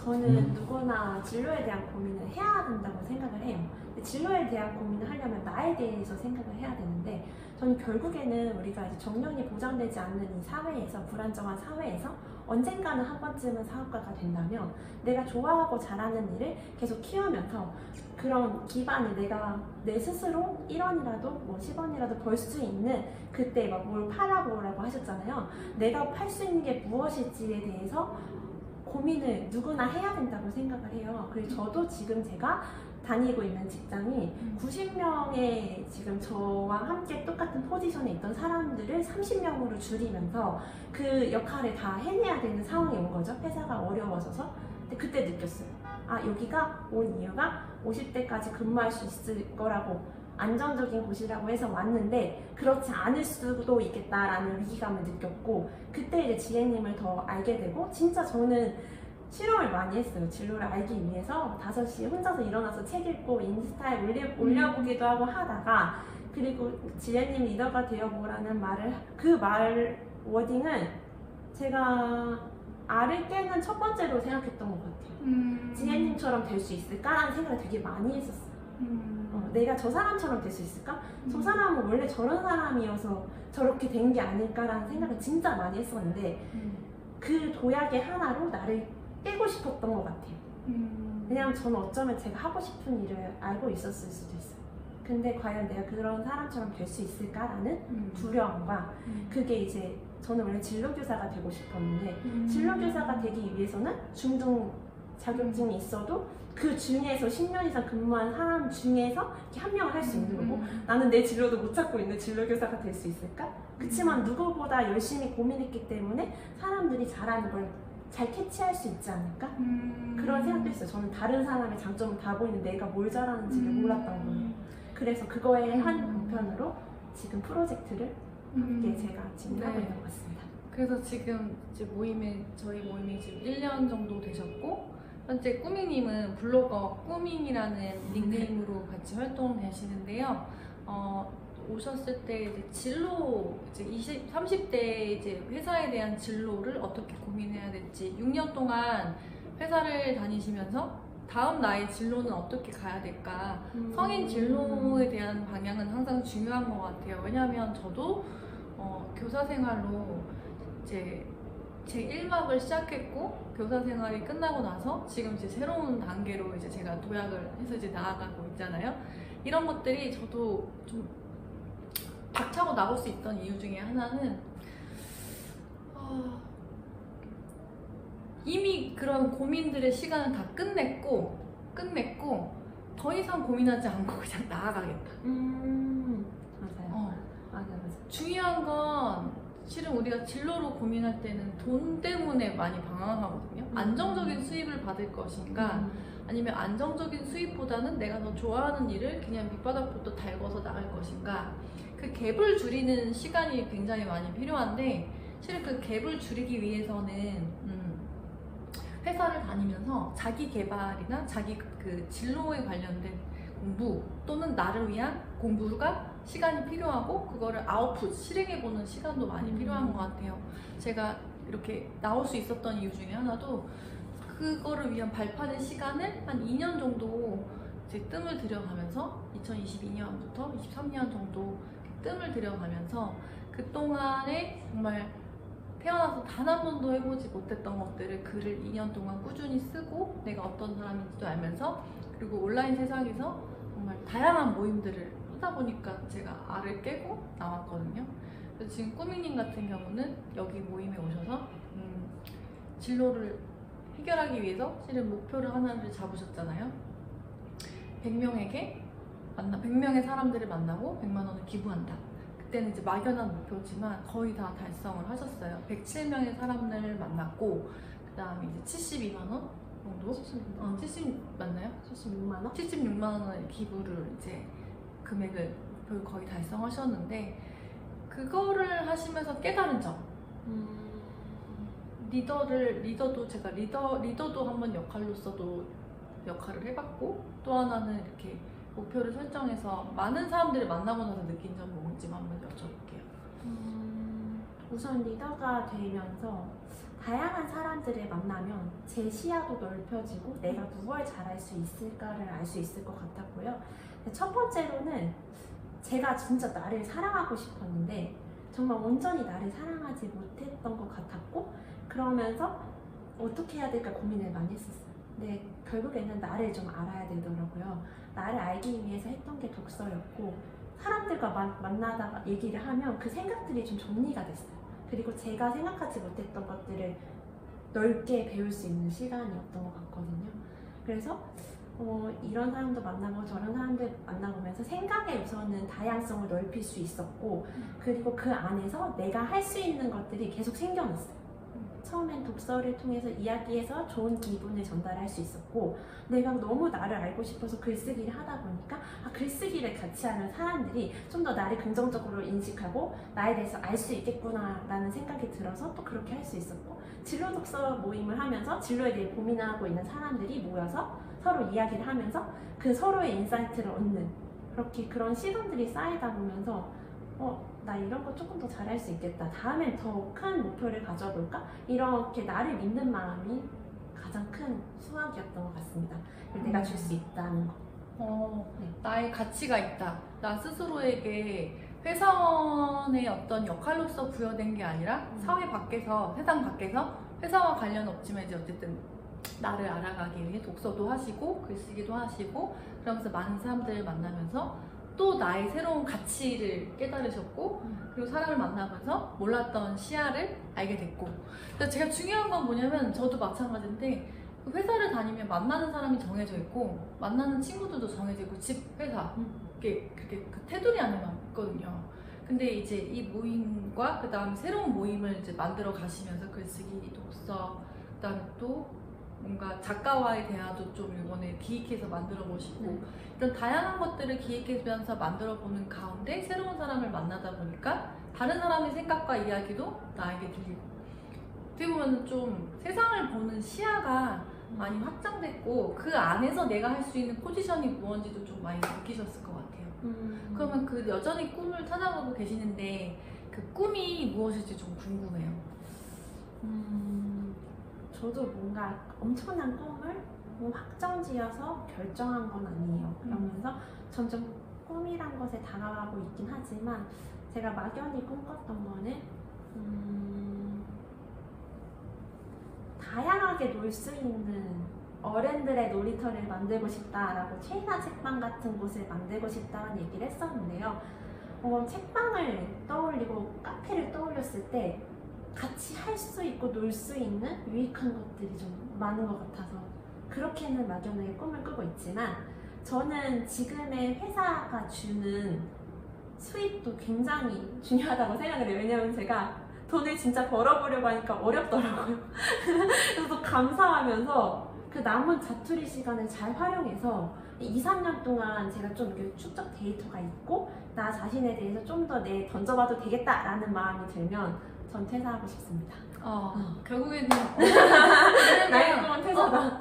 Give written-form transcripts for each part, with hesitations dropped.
저는 누구나 진로에 대한 고민을 해야 된다고 생각을 해요. 근데 진로에 대한 고민을 하려면 나에 대해서 생각을 해야 되는데, 저는 결국에는 우리가 이제 정년이 보장되지 않는 이 사회에서, 불안정한 사회에서 언젠가는 한 번쯤은 사업가가 된다면 내가 좋아하고 잘하는 일을 계속 키우면서 그런 기반을 내가 내 스스로 1원이라도 뭐 10원이라도 벌 수 있는, 그때 막 뭘 팔라고라고 하셨잖아요. 내가 팔 수 있는 게 무엇일지에 대해서 고민을 누구나 해야 된다고 생각을 해요. 그래서 저도 지금 제가 다니고 있는 직장이 90명의 지금 저와 함께 똑같은 포지션에 있던 사람들을 30명으로 줄이면서 그 역할을 다 해내야 되는 상황이 온 거죠. 회사가 어려워져서. 근데 그때 느꼈어요. 아, 여기가 온 이유가 50대까지 근무할 수 있을 거라고, 안정적인 곳이라고 해서 왔는데 그렇지 않을 수도 있겠다라는 위기감을 느꼈고, 그때 이제 지혜님을 더 알게 되고, 진짜 저는 실험을 많이 했어요. 진로를 알기 위해서 5시에 혼자서 일어나서 책 읽고 인스타에 올려보기도 하고 하다가, 그리고 지혜님 리더가 되어보라는 말을, 그 말 워딩은 제가 알을 깨는 첫 번째로 생각했던 것 같아요. 지혜님처럼 될 수 있을까라는 생각을 되게 많이 했었어요. 내가 저 사람처럼 될 수 있을까? 저 사람은 원래 저런 사람이어서 저렇게 된 게 아닐까라는 생각을 진짜 많이 했었는데, 그 도약의 하나로 나를 깨고 싶었던 것 같아요. 왜냐면 저는 어쩌면 제가 하고 싶은 일을 알고 있었을 수도 있어요. 근데 과연 내가 그런 사람처럼 될 수 있을까라는 두려움과, 그게 이제 저는 원래 진로교사가 되고 싶었는데, 진로교사가 되기 위해서는 중등 자격증이 있어도 그 중에서 10년 이상 근무한 사람 중에서 이렇게 한 명을 할 수 있는 거고, 나는 내 진로도 못 찾고 있는 진로교사가 될 수 있을까? 그치만 누구보다 열심히 고민했기 때문에 사람들이 잘하는 걸 잘 캐치할 수 있지 않을까? 그런 생각도 있어요. 저는 다른 사람의 장점을 다 보이는 내가 뭘 잘하는지를 몰랐던 거예요. 그래서 그거에 한 방편으로 지금 프로젝트를 함께 제가 진행하고 있는 것 같습니다. 그래서 지금 이제 저희 모임이 지금 1년 정도 되셨고, 현재 꾸미님은 블로거 꾸밍이라는 닉네임으로 같이 활동하시는데요. 오셨을 때 이제 진로, 이제 30대 이제 회사에 대한 진로를 어떻게 고민해야 될지, 6년 동안 회사를 다니시면서 다음 나의 진로는 어떻게 가야 될까, 성인 진로에 대한 방향은 항상 중요한 것 같아요. 왜냐하면 저도 교사 생활로 이제 제 1막을 시작했고, 교사 생활이 끝나고 나서 지금 이제 새로운 단계로 이제 제가 도약을 해서 이제 나아가고 있잖아요. 이런 것들이 저도 좀 박차고 나올 수 있던 이유 중에 하나는, 이미 그런 고민들의 시간을 다 끝냈고 더 이상 고민하지 않고 그냥 나아가겠다. 맞아요. 맞아. 중요한 건 실은 우리가 진로로 고민할 때는 돈 때문에 많이 방황하거든요. 안정적인 수입을 받을 것인가, 아니면 안정적인 수입보다는 내가 더 좋아하는 일을 그냥 밑바닥부터 달궈서 나갈 것인가, 그 갭을 줄이는 시간이 굉장히 많이 필요한데, 실은 그 갭을 줄이기 위해서는 회사를 다니면서 자기 개발이나 자기 그 진로에 관련된 공부 또는 나를 위한 공부가 시간이 필요하고, 그거를 아웃풋, 실행해보는 시간도 많이 필요한 것 같아요. 제가 이렇게 나올 수 있었던 이유 중에 하나도 그거를 위한 발판의 시간을 한 2년 정도 이제 뜸을 들여가면서, 2022년부터 23년 정도 뜸을 들여가면서 그동안에 정말 태어나서 단 한 번도 해보지 못했던 것들을 글을 2년 동안 꾸준히 쓰고, 내가 어떤 사람인지도 알면서, 그리고 온라인 세상에서 정말 다양한 모임들을 하다 보니까 제가 알을 깨고 나왔거든요. 그래서 지금 꾸미님 같은 경우는 여기 모임에 오셔서 진로를 해결하기 위해서 실은 목표를 하나를 잡으셨잖아요. 100명의 사람들을 만나고 100만 원을 기부한다. 그때는 이제 막연한 목표지만 거의 다 달성을 하셨어요. 107명의 사람들을 만났고, 그 다음에 이제 72만 원 정도? 70 맞나요? 76만 원? 76만 원의 기부를 이제 금액을 거의 달성하셨는데, 그거를 하시면서 깨달은 점. 리더도 제가 리더도 한번 역할로서도 역할을 해봤고, 또 하나는 이렇게 목표를 설정해서 많은 사람들을 만나고 나서 느낀 점 뭔지 한번 여쭤볼게요. 우선 리더가 되면서 다양한 사람들을 만나면 제 시야도 넓혀지고 내가 무엇 잘할 수 있을까를 알 수 있을 것 같았고요. 첫 번째로는 제가 진짜 나를 사랑하고 싶었는데 정말 온전히 나를 사랑하지 못했던 것 같았고, 그러면서 어떻게 해야 될까 고민을 많이 했었어요. 근데 결국에는 나를 좀 알아야 되더라고요. 나를 알기 위해서 했던 게 독서였고, 사람들과 만나다가 얘기를 하면 그 생각들이 좀 정리가 됐어요. 그리고 제가 생각하지 못했던 것들을 넓게 배울 수 있는 시간이었던 것 같거든요. 그래서 이런 사람도 만나고 저런 사람들 만나보면서 생각의 우선은 다양성을 넓힐 수 있었고, 그리고 그 안에서 내가 할 수 있는 것들이 계속 생겨났어요. 처음엔 독서를 통해서 이야기해서 좋은 기분을 전달할 수 있었고, 내가 너무 나를 알고 싶어서 글쓰기를 하다 보니까 글쓰기를 같이 하는 사람들이 좀 더 나를 긍정적으로 인식하고 나에 대해서 알 수 있겠구나 라는 생각이 들어서 또 그렇게 할 수 있었고, 진로 독서 모임을 하면서 진로에 대해 고민하고 있는 사람들이 모여서 서로 이야기를 하면서 그 서로의 인사이트를 얻는, 그렇게 그런 시간들이 쌓이다 보면서 나 이런 거 조금 더 잘할 수 있겠다, 다음엔 더 큰 목표를 가져볼까, 이렇게 나를 믿는 마음이 가장 큰 수학이었던 것 같습니다. 내가 줄 수 있다는 거. 네. 나의 가치가 있다. 나 스스로에게 회사원의 어떤 역할로서 부여된 게 아니라 사회 밖에서, 세상 밖에서 회사와 관련 없지만 이제 어쨌든 나를 알아가기 위해 독서도 하시고 글쓰기도 하시고, 그러면서 많은 사람들을 만나면서 또 나의 새로운 가치를 깨달으셨고, 그리고 사람을 만나면서 몰랐던 시야를 알게 됐고. 근데 제가 중요한 건 뭐냐면, 저도 마찬가지인데 회사를 다니면 만나는 사람이 정해져 있고 만나는 친구들도 정해져 있고 집, 회사 그게 그 테두리 안에만 있거든요. 근데 이제 이 모임과 그 다음 새로운 모임을 이제 만들어 가시면서 글쓰기, 독서, 그 다음에 또 뭔가 작가와의 대화도 좀 이번에 기획해서 만들어 보시고, 이런 다양한 것들을 기획해서 만들어 보는 가운데 새로운 사람을 만나다 보니까 다른 사람의 생각과 이야기도 나에게 들리고, 어떻게 보면 좀 세상을 보는 시야가 많이 확장됐고, 그 안에서 내가 할 수 있는 포지션이 무엇인지도 좀 많이 느끼셨을 것 같아요. 그러면 그 여전히 꿈을 찾아가고 계시는데 그 꿈이 무엇일지 좀 궁금해요. 저도 뭔가 엄청난 꿈을 확정지어서 결정한 건 아니에요. 그러면서 점점 꿈이란 것에 다가가고 있긴 하지만, 제가 막연히 꿈꿨던 거는 다양하게 놀 수 있는 어른들의 놀이터를 만들고 싶다라고, 체이나 책방 같은 곳을 만들고 싶다는 얘기를 했었는데요. 책방을 떠올리고 카페를 떠올렸을 때 같이 할 수 있고 놀 수 있는 유익한 것들이 좀 많은 것 같아서 그렇게는 막연하게 꿈을 꾸고 있지만, 저는 지금의 회사가 주는 수입도 굉장히 중요하다고 생각을 해요. 왜냐면 제가 돈을 진짜 벌어보려고 하니까 어렵더라고요. 그래서 또 감사하면서 그 남은 자투리 시간을 잘 활용해서 2, 3년 동안 제가 좀 이렇게 축적 데이터가 있고 나 자신에 대해서 좀 더 던져봐도 되겠다라는 마음이 들면 전 퇴사하고 싶습니다. 결국에는 나의 꿈은 퇴사다.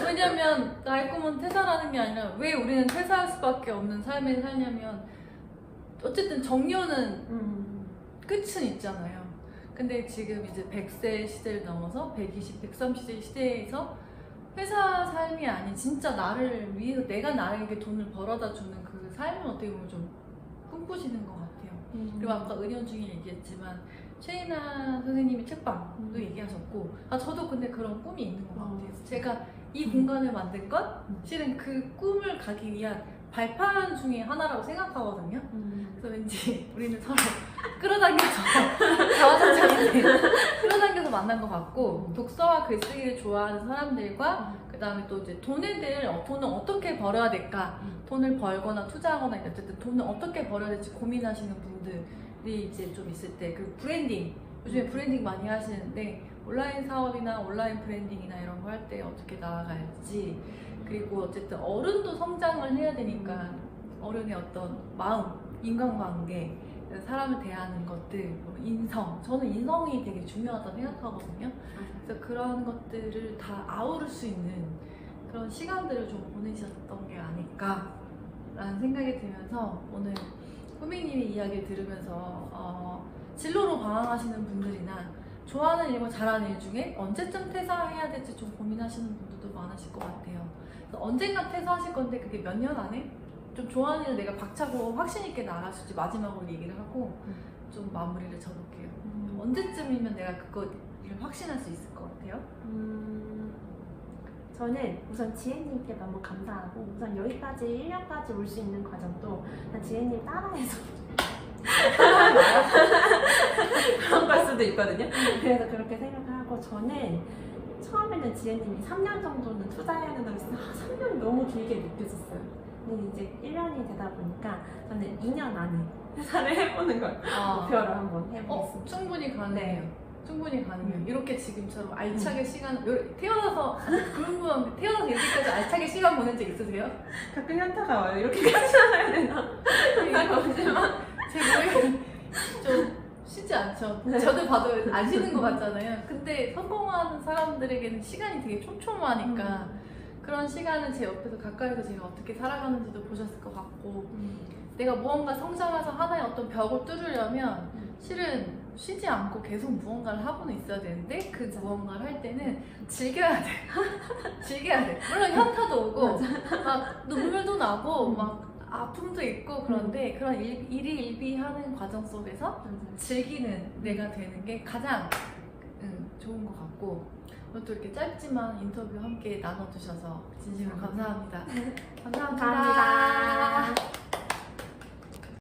왜냐면 나의 꿈은 퇴사라는 게 아니라, 왜 우리는 퇴사할 수밖에 없는 삶을 살냐면, 어쨌든 정년은 끝은 있잖아요. 근데 지금 이제 100세 시대를 넘어서 120, 130세 시대에서 회사 삶이 아닌 진짜 나를 위해서 내가 나에게 돈을 벌어다 주는 그 삶을 어떻게 보면 좀 꿈꾸시는 것 같아요. 그리고 아까 은연 중에 얘기했지만 최인아 선생님이 책방도 얘기하셨고, 저도 근데 그런 꿈이 있는 것 같아요. 제가 이 공간을 만든 건 실은 그 꿈을 가기 위한 발판 중에 하나라고 생각하거든요. 그래서 왠지 우리는 서로 끌어당겨서 자화상창인데 끌어당겨서 만난 것 같고, 독서와 글쓰기를 좋아하는 사람들과 그 다음에 또 이제 돈을 어떻게 벌어야 될까, 돈을 벌거나 투자하거나 어쨌든 돈을 어떻게 벌어야 될지 고민하시는 분들이 이제 좀 있을 때, 그 브랜딩, 요즘에 브랜딩 많이 하시는데 온라인 사업이나 온라인 브랜딩이나 이런 거 할 때 어떻게 나아갈지, 그리고 어쨌든 어른도 성장을 해야 되니까 어른의 어떤 마음, 인간관계, 사람을 대하는 것들, 인성, 저는 인성이 되게 중요하다고 생각하거든요. 그래서 그런 것들을 다 아우를 수 있는 그런 시간들을 좀 보내셨던 게 아닐까라는 생각이 들면서, 오늘 꾸미님의 이야기를 들으면서 진로로 방황하시는 분들이나 좋아하는 일과 잘하는 일 중에 언제쯤 퇴사해야 될지 좀 고민하시는 분들도 많으실 것 같아요. 그래서 언젠가 퇴사하실 건데 그게 몇 년 안에 좀 좋아하는 일 내가 박차고 확신 있게 나갈 수 있지 마지막으로 얘기를 하고 좀 마무리를 쳐볼게요. 언제쯤이면 내가 그거 일을 확신할 수 있을 것 같아요? 저는 우선 지혜님께 너무 감사하고 우선 여기까지 1년까지 올 수 있는 과정도 난 지혜님 따라해서 그런 걸 수도 있거든요. 그래서 그렇게 생각을 하고 저는 처음에는 지혜님이 3년 정도는 투자해야 된다고 했을 때 3년이 너무 길게 느껴졌어요. 근데 이제 1년이 되다 보니까 저는 2년 안에 회사를 해보는 걸 목표로 한번 해보겠습니다. 충분히 가능해요. 네. 충분히 가능해요. 이렇게 지금처럼 알차게 태어나서 그런 분 태어나서 이렇게까지 알차게 시간 보낸 적 있으세요? 가끔 현타가 와요. 이렇게까지 살아야 되나? 현타가 오지만 제 머리 좀 쉽지 않죠. 저도 봐도 안 쉬는 것 같잖아요. 근데 성공하는 사람들에게는 시간이 되게 촘촘하니까 그런 시간을 제 옆에서 가까이서 제가 어떻게 살아가는지도 보셨을 것 같고 내가 무언가 성장해서 하나의 어떤 벽을 뚫으려면 실은 쉬지 않고 계속 무언가를 하고는 있어야 되는데 그 무언가를 할 때는 즐겨야 돼. 즐겨야 돼. 물론 현타도 오고 막 눈물도 나고 막 아픔도 있고 그런데 그런 일희일비하는 과정 속에서 즐기는 내가 되는 게 가장 좋은 것 같고 오늘 또 이렇게 짧지만 인터뷰 함께 나눠주셔서 진심으로 감사합니다. 감사합니다. 감사합니다.